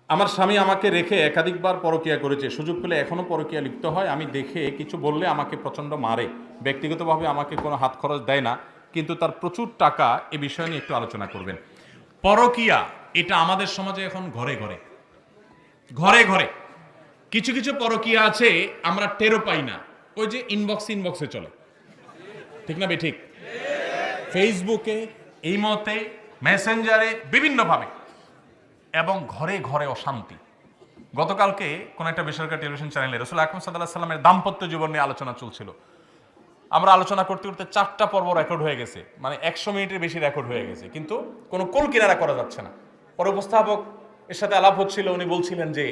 আমার স্বামী আমাকে রেখে একাধিকবার পরকীয়া করেছে, সুযোগ পেলে এখনও পরকীয়া লিপ্ত হয়। আমি দেখে কিছু বললে আমাকে প্রচণ্ড মারে, ব্যক্তিগতভাবে আমাকে কোনো হাত খরচ দেয় না, কিন্তু তার প্রচুর টাকা। এ বিষয় নিয়ে একটু আলোচনা করবেন। পরকীয়া এটা আমাদের সমাজে এখন ঘরে ঘরে ঘরে ঘরে কিছু কিছু পরকীয়া আছে, আমরা টেরও পাই না। ওই যে ইনবক্সে চলে, ঠিক না ঠিক? ফেসবুকে, ইমোতে, মেসেঞ্জারে, বিভিন্নভাবে, এবং ঘরে ঘরে অশান্তি। গতকালকে কোন একটা বেসরকারি টেলিভিশন চ্যানেলে রাসূল আকরাম সাল্লাল্লাহু আলাইহি সাল্লামের দাম্পত্য জীবন নিয়ে আলোচনা চলছিল। আমরা আলোচনা করতে করতে 4টা পর্ব রেকর্ড হয়ে গেছে, মানে 100 মিনিটের বেশি রেকর্ড হয়ে গেছে, কিন্তু কোনো কোল কিনারা করা যাচ্ছে না। পরে উপস্থাপক এর সাথে আলাপ হচ্ছিল, উনি বলছিলেন যে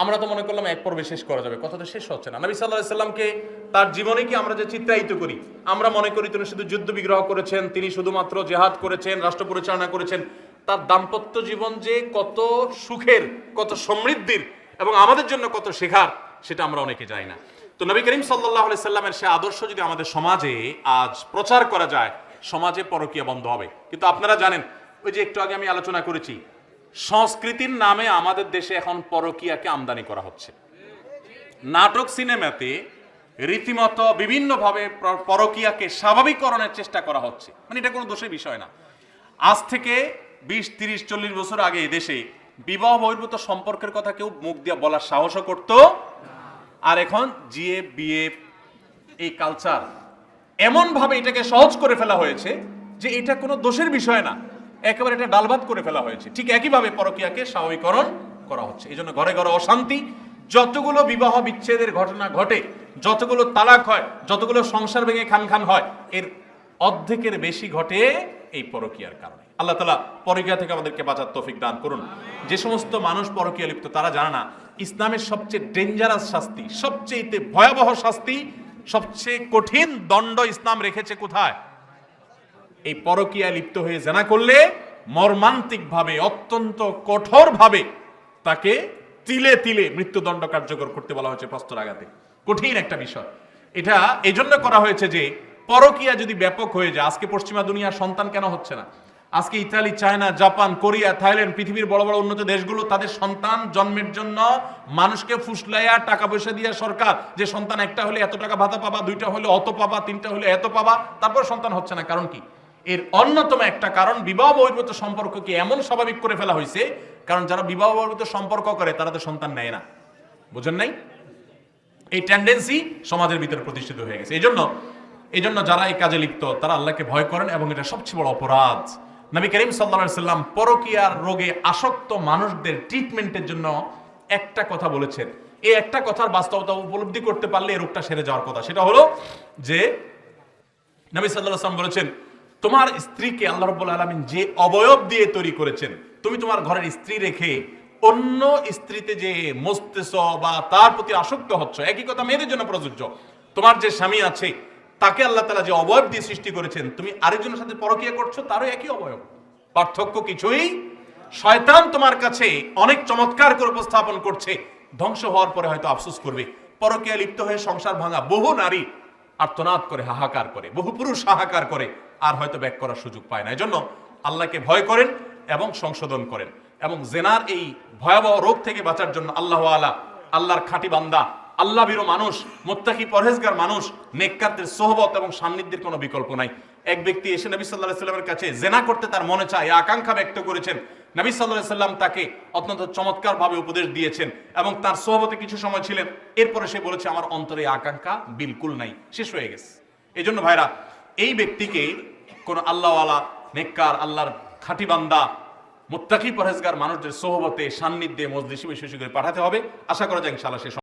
আমরা তো মনে করলাম এক পর্বে শেষ করা যাবে, কথা তো শেষ হচ্ছে না। নবী সাল্লাল্লাহু আলাইহি সাল্লামকে তার জীবনে কি আমরা যে চিত্রায়িত করি, আমরা মনে করি তিনি শুধু যুদ্ধ বিগ্রহ করেছেন, তিনি শুধুমাত্র জিহাদ করেছেন, রাষ্ট্র পরিচালনা করেছেন। তার দাম্পত্য জীবন যে কত সুখের, কত সমৃদ্ধির, এবং আমাদের জন্য কত শেখার, সেটা আমরা অনেকে জানি না। তো নবী করিম সাল্লাল্লাহু আলাইহি সাল্লামের সে আদর্শ যদি আমাদের সমাজে আজ প্রচার করা যায়, সমাজে পরকীয়া বন্ধ হবে। কিন্তু আপনারা জানেন, ওই যে একটু আগে আমি আলোচনা করেছি, সংস্কৃতির নামে আমাদের দেশে এখন পরকীয়াকে আমদানি করা হচ্ছে। নাটক, সিনেমাতে রীতিমতো বিভিন্নভাবে পরকীয়াকে স্বাভাবিককরণের চেষ্টা করা হচ্ছে। মানে এটা কোনো দোষের বিষয় না। আজ থেকে 20, 30, 40 বছর আগে দেশে বিবাহ বহির্ভূত সম্পর্কের কথা কেউ মুখ দিয়ে বলার সাহসও করত। আর এখন জিএ, বিয়ে, এই কালচার এমন ভাবে এটাকে সহজ করে ফেলা হয়েছে যে এটা কোনো দোষের বিষয় না, একেবারে এটা ডালভাত করে ফেলা হয়েছে। ঠিক একইভাবে পরকীয়াকে স্বাভাবিকরণ করা হচ্ছে। এই জন্য ঘরে ঘরে অশান্তি। যতগুলো বিবাহ বিচ্ছেদের ঘটনা ঘটে, যতগুলো তালাক হয়, যতগুলো সংসার ভেঙে খান খান হয়, এর অর্ধেকের বেশি ঘটে এই পরকীয়ার কারণে। আল্লাহ তাআলা পরকীয়া থেকে আমাদেরকে বাঁচার তৌফিক দান করুন। যে সমস্ত মানুষ পরকীয়া লিপ্ত, তারা জানে না ইসলামের সবচেয়ে ডেঞ্জারাস শাস্তি, সবচেয়ে ভয়াবহ শাস্তি, সবচেয়ে কঠিন দণ্ড ইসলাম রেখেছে কোথায়? এই পরকীয়া লিপ্ত হয়ে জেনা করলে মর্মান্তিক ভাবে, অত্যন্ত কঠোর ভাবে তাকে তিলে তিলে মৃত্যুদণ্ড কার্যকর করতে বলা হয়েছে প্রস্তরাঘাতে। কঠিন একটা বিষয়। এটা এই জন্য করা হয়েছে যে পরকীয়া যদি ব্যাপক হয়ে যায়, আজকে পশ্চিমা দুনিয়ার সন্তান কেন হচ্ছে না? আজকে Italy, China, Japan, Korea, Thailand, পৃথিবীর বড় বড় উন্নত দেশগুলো তাদের সন্তান জন্মের জন্য মানুষকে ফুসলাইয়া টাকা পয়সা দিয়ে সরকার, যে সন্তান একটা হলে এত টাকা ভাতা পাবা, 2টা হলে অত পাবা, 3টা হলে এত পাবা, তারপর সন্তান হচ্ছে না। কারণ কি? এর অন্যতম একটা কারণ বিবাহ বহির্ভূত সম্পর্ককে এমন স্বাভাবিক করে ফেলা হয়েছে। কারণ যারা বিবাহ বহির্ভূত সম্পর্ক করে তারা তো সন্তান নেয় না। বুঝেন নাই? এই টেন্ডেন্সি সমাজের ভিতরে প্রতিষ্ঠিত হয়ে গেছে। এই জন্য যারা এই কাজে লিপ্ত, তারা আল্লাহকে ভয় করেন, এবং এটা সবচেয়ে বড় অপরাধ। নবী করিম সাল্লাল্লাহু আলাইহি সাল্লাম পরকীয়ার রোগে আসক্ত মানুষদের ট্রিটমেন্টের জন্য একটা কথা বলেছেন। এই একটা কথার বাস্তবতা উপলব্ধি করতে পারলে এই রোগটা সেরে যাওয়ার কথা। সেটা হলো যে নবী সাল্লাল্লাহু আলাইহি সাল্লাম বলেছেন, তোমার স্ত্রীকে আল্লাহ রাব্বুল আলামিন যে অবয়ব দিয়ে তৈরি করেছেন, তুমি তোমার ঘরের স্ত্রী রেখে অন্য স্ত্রীতে যে মস্তেছ বা তার প্রতি আসক্ত হচ্ছ, একই কথা মেয়েদের জন্য প্রযোজ্য। তোমার যে স্বামী আছে, তাকে আল্লাহ তাআলা যে অবয়ব দিয়ে সৃষ্টি করেছেন, তুমি আরেকজনের সাথে পরকীয়া করছো, তারও একই অবয়ব। পার্থক্য কিছুই। শয়তান তোমার কাছে অনেক চমৎকার করে উপস্থাপন করছে, ধ্বংস হওয়ার পরে হয়তো আফসোস করবে। পরকীয়া লিপ্ত হয়ে সংসার ভাঙা বহু নারী আর্তনাদ করে, হাহাকার করে, বহু পুরুষ হাহাকার করে, আর হয়তো ব্যাক করার সুযোগ পায় না। এজন্য আল্লাহকে ভয় করেন এবং সংশোধন করেন, এবং জেনার এই ভয়াবহ রোগ থেকে বাঁচার জন্য আল্লাহর খাঁটি বান্দা, আল্লাহ ভীরু মানুষ, মুত্তাকি পরহেজগার মানুষ, নেককারদের সোহবত এবং সান্নিধ্যের কোনো বিকল্প নাই। এক ব্যক্তি এসে নবী সাল্লাল্লাহু আলাইহি সাল্লামের কাছে জেনা করতে তার মনে চায়, আকাঙ্ক্ষা ব্যক্ত করেছেন। নবী সাল্লাল্লাহু আলাইহি সাল্লাম তাকে অত্যন্ত চমৎকার ভাবে উপদেশ দিয়েছেন, এবং তার সোহবতে কিছু সময় ছিলেন। এরপরে সে বলেছে, আমার অন্তরে আকাঙ্ক্ষা বিলকুল নাই, শেষ হয়ে গেছে। এই জন্য ভাইরা, এই ব্যক্তিকে কোন আল্লাহওয়ালা, নেককার, আল্লাহর খাঁটি বান্দা, মুত্তাকি পরহেজগার মানুষদের সোহবতে, সান্নিধ্যে, মজলিসে বিশেষ করে পাঠাতে হবে। আশা করা যায় ইনশাআল্লাহ সে